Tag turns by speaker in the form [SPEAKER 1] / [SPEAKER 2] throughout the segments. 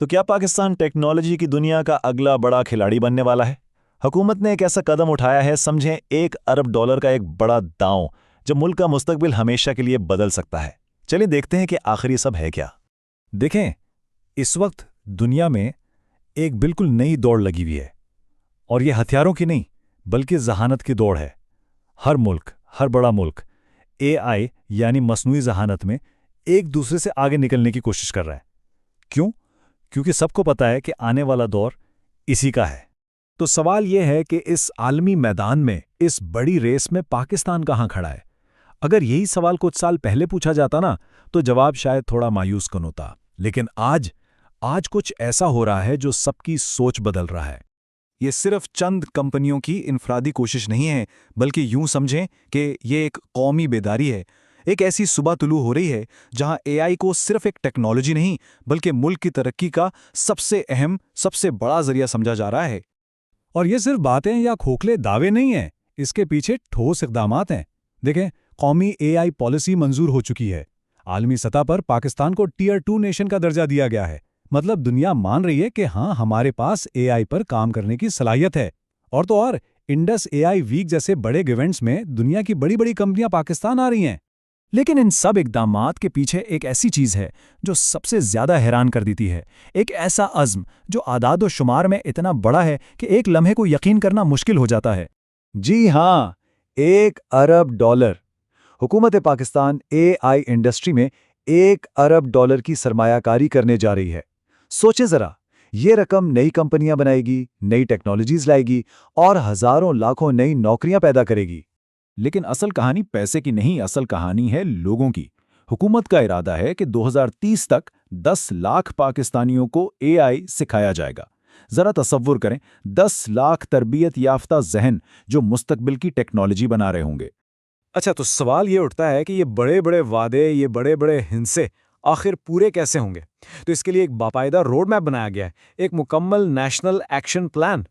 [SPEAKER 1] تو کیا پاکستان ٹیکنالوجی کی دنیا کا اگلا بڑا کھلاڑی بننے والا ہے؟ حکومت نے ایک ایسا قدم اٹھایا ہے، سمجھیں $1 ارب کا ایک بڑا داؤں جو ملک کا مستقبل ہمیشہ کے لیے بدل سکتا ہے۔ چلیے دیکھتے ہیں کہ آخر یہ سب ہے کیا۔
[SPEAKER 2] دیکھیں، اس وقت دنیا میں ایک بالکل نئی دوڑ لگی ہوئی ہے، اور یہ ہتھیاروں کی نہیں بلکہ ذہانت کی دوڑ ہے۔ ہر بڑا ملک AI یعنی مصنوعی ذہانت میں ایک دوسرے سے آگے نکلنے کی کوشش کر رہا ہے۔ کیوں؟ کیونکہ سب کو پتا ہے کہ آنے والا دور اسی کا ہے۔ تو سوال یہ ہے کہ اس عالمی میدان میں، اس بڑی ریس میں پاکستان کہاں کھڑا ہے؟ اگر یہی سوال کچھ سال پہلے پوچھا جاتا نا تو جواب شاید تھوڑا مایوس کن ہوتا، لیکن آج کچھ ایسا ہو رہا ہے جو سب کی سوچ بدل رہا ہے۔ یہ صرف چند کمپنیوں کی انفرادی کوشش نہیں ہے، بلکہ یوں سمجھیں کہ یہ ایک قومی بیداری ہے۔ ایک ایسی صبح طلوع ہو رہی ہے جہاں AI کو صرف ایک ٹیکنالوجی نہیں بلکہ ملک کی ترقی کا سب سے اہم، سب سے بڑا ذریعہ سمجھا جا رہا ہے۔ اور یہ صرف باتیں یا کھوکھلے دعوے نہیں ہیں، اس کے پیچھے ٹھوس اقدامات ہیں۔ دیکھیں، قومی AI پالیسی منظور ہو چکی ہے۔ عالمی سطح پر پاکستان کو ٹیئر 2 نیشن کا درجہ دیا گیا ہے۔ مطلب دنیا مان رہی ہے کہ ہاں، ہمارے پاس AI پر کام کرنے کی صلاحیت ہے۔ اور انڈس AI ویک جیسے بڑے ایونٹس میں دنیا کی بڑی کمپنیاں پاکستان آ رہی ہیں۔ لیکن ان سب اقدامات کے پیچھے ایک ایسی چیز ہے جو سب سے زیادہ حیران کر دیتی ہے، ایک ایسا عزم جو اعداد و شمار میں اتنا بڑا ہے کہ ایک لمحے کو یقین کرنا مشکل ہو جاتا ہے۔
[SPEAKER 3] جی ہاں، $1 ارب۔ حکومت پاکستان AI انڈسٹری میں $1 ارب کی سرمایہ کاری کرنے جا رہی ہے۔ سوچیں ذرا، یہ رقم نئی کمپنیاں بنائے گی، نئی ٹیکنالوجیز لائے گی اور ہزاروں لاکھوں نئی نوکریاں پیدا کرے گی۔
[SPEAKER 2] لیکن اصل کہانی پیسے کی نہیں، اصل کہانی ہے لوگوں کی۔ حکومت کا ارادہ ہے کہ 2030 تک 10 لاکھ پاکستانیوں کو AI سکھایا جائے گا۔ ذرا تصور کریں، 10 لاکھ تربیت یافتہ ذہن جو مستقبل کی ٹیکنالوجی بنا رہے ہوں گے۔
[SPEAKER 3] اچھا، تو سوال یہ اٹھتا ہے کہ یہ بڑے وعدے، یہ بڑے ہندسے آخر پورے کیسے ہوں گے؟ تو اس کے لیے ایک باقاعدہ روڈ میپ بنایا گیا ہے، ایک مکمل نیشنل ایکشن پلان۔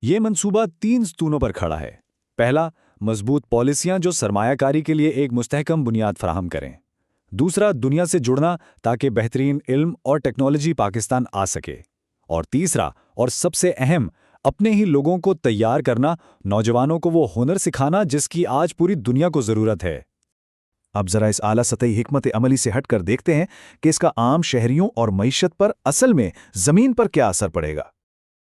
[SPEAKER 2] یہ منصوبہ 3 ستونوں پر کھڑا ہے۔ پہلا، مضبوط پالیسیاں جو سرمایہ کاری کے لیے ایک مستحکم بنیاد فراہم کریں۔ دوسرا، دنیا سے جڑنا تاکہ بہترین علم اور ٹیکنالوجی پاکستان آ سکے۔ اور تیسرا اور سب سے اہم، اپنے ہی لوگوں کو تیار کرنا، نوجوانوں کو وہ ہنر سکھانا جس کی آج پوری دنیا کو ضرورت ہے۔ اب ذرا اس اعلیٰ سطحی حکمت عملی سے ہٹ کر دیکھتے ہیں کہ اس کا عام شہریوں اور معیشت پر اصل میں زمین پر کیا اثر پڑے گا۔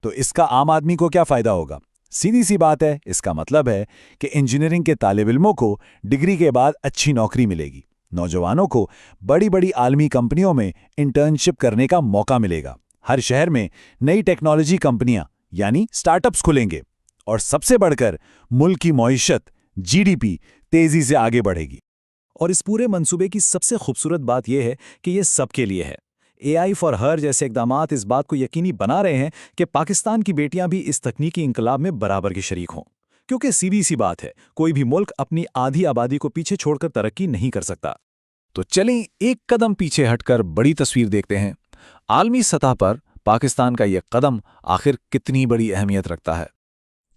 [SPEAKER 2] تو اس کا عام آدمی کو کیا فائدہ ہوگا؟ سیدھی سی بات ہے، اس کا مطلب ہے کہ انجینئرنگ کے طالب علموں کو ڈگری کے بعد اچھی نوکری ملے گی، نوجوانوں کو بڑی عالمی کمپنیوں میں انٹرنشپ کرنے کا موقع ملے گا، ہر شہر میں نئی ٹیکنالوجی کمپنیاں یعنی سٹارٹ اپس کھلیں گے، اور سب سے بڑھ کر ملک کی معیشت GDP تیزی سے آگے بڑھے گی۔ اور اس پورے منصوبے کی سب سے خوبصورت بات یہ ہے کہ یہ سب کے لیے ہے۔ AI فار ہر جیسے اقدامات اس بات کو یقینی بنا رہے ہیں کہ پاکستان کی بیٹیاں بھی اس تکنیکی انقلاب میں برابر کے شریک ہوں، کیونکہ سیدھی سی بات ہے، کوئی بھی ملک اپنی آدھی آبادی کو پیچھے چھوڑ کر ترقی نہیں کر سکتا۔ تو چلیں ایک قدم پیچھے ہٹ کر بڑی تصویر دیکھتے ہیں۔ عالمی سطح پر پاکستان کا یہ قدم آخر کتنی بڑی اہمیت رکھتا ہے؟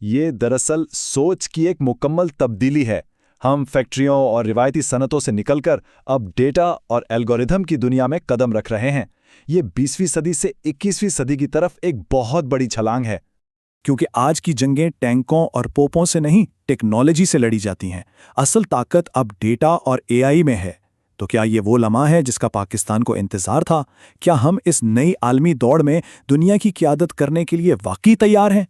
[SPEAKER 3] یہ دراصل سوچ کی ایک مکمل تبدیلی ہے۔ ہم فیکٹریوں اور روایتی صنعتوں سے نکل کر اب ڈیٹا اور الگوریتھم کی دنیا میں قدم رکھ رہے ہیں۔ یہ 20ویں صدی سے 21ویں صدی کی طرف ایک بہت بڑی چھلانگ ہے۔
[SPEAKER 2] کیونکہ آج کی جنگیں ٹینکوں اور توپوں سے نہیں، ٹیکنالوجی سے لڑی جاتی ہیں۔ اصل طاقت اب ڈیٹا اور AI میں ہے۔ تو کیا یہ وہ لمحہ ہے جس کا پاکستان کو انتظار تھا؟ کیا ہم اس نئی عالمی دوڑ میں دنیا کی قیادت کرنے کے لیے واقعی تیار ہیں؟